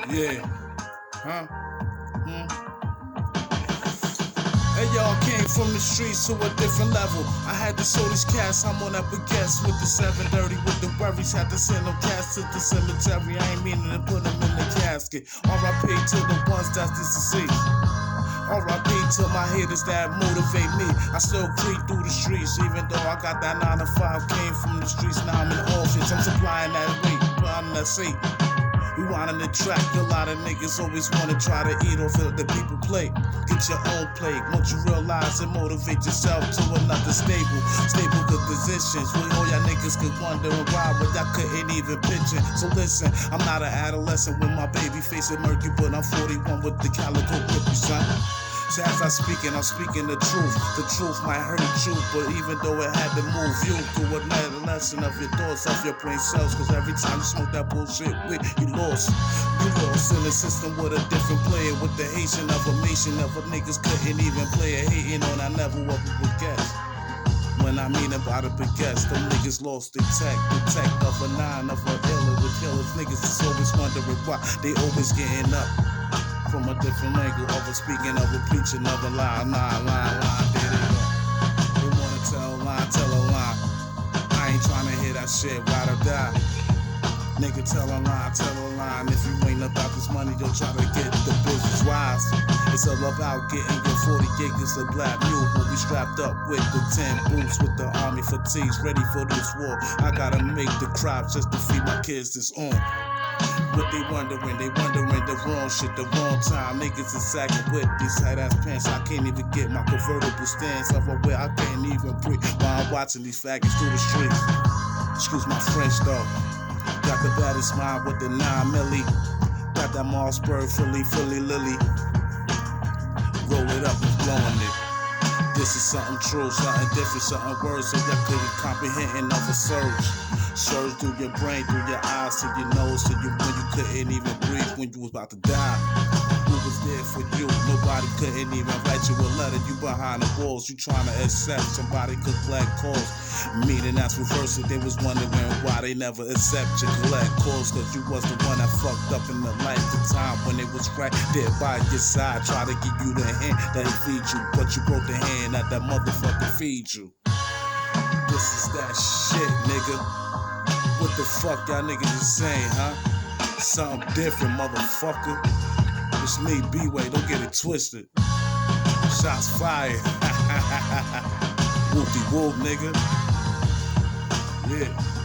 Yeah. Huh? Hey y'all, came from the streets to a different level. I had to show these cats I'm on that baguettes with the 730 with the worries. Had to send them cats to the cemetery. I ain't meaning to put them in the casket. R.I.P. to the ones that's deceased. R.I.P. to my haters that motivate me. I still creep through the streets, even though I got that 9 to 5. Came from the streets, now I'm in office. I'm supplying that weight, plotting that seat. We wanting to track, a lot of niggas always wanna try to eat off of the people plate. Get your own plate, once you realize and motivate yourself to another stable good positions. Where all y'all niggas could wonder why, but y'all couldn't even picture. So listen, I'm not an adolescent with my baby face and murky, but I'm 41 with the calico whippy, son. So as I'm speaking the truth. The truth might hurt you, but even though it had to move you through another lesson of your thoughts, of your brain cells. Cause every time you smoke that bullshit weed, you lost. You lost in the system with a different player, with the Haitian of a nation of a niggas couldn't even play it. Hating on I never what we would guess. When I mean about a baguettes, them niggas lost their tech. The tech of a 9 of a iller with killers. Niggas is always wondering why they always getting up. From a different angle of a speaking of a preaching of a lie, line, there they go. They wanna tell a lie. I ain't tryna hear that shit, ride or die. Nigga, tell a lie. And if you ain't about this money, you'll try to get the business wise. It's all about getting your 40 acres of black mule. When we strapped up with the 10 boots, with the army fatigues, ready for this war. I gotta make the crops just to feed my kids this on. What they wondering the wrong shit, the wrong time. Niggas is sagging with these tight-ass pants. I can't even get my convertible stance off of where I can't even breathe while I'm watching these faggots through the streets. Excuse my French though. Got the baddest mind with the 9 milli. Got that Mossberg, Philly Lily. Roll it up and blowing it. This is something true, something different, something worse, so y'all couldn't comprehend of a surge. Surge through your brain, through your eyes, to your nose, to you when you couldn't even breathe, when you was about to die. Who was there for you? Nobody couldn't even write you a letter. You behind the walls, you trying to accept somebody could collect calls. Meaning that's reversal. They was wondering why they never accept your collect calls, cause you was the one that fucked up in the life, the time when they was right there by your side, try to give you the hand that he feed you, but you broke the hand that motherfucker feed you. This is that shit, nigga. What the fuck y'all niggas is saying, huh? Something different, motherfucker. It's me, B-Way, don't get it twisted. Shots fired. Whoop-de-whoop, nigga. Yeah.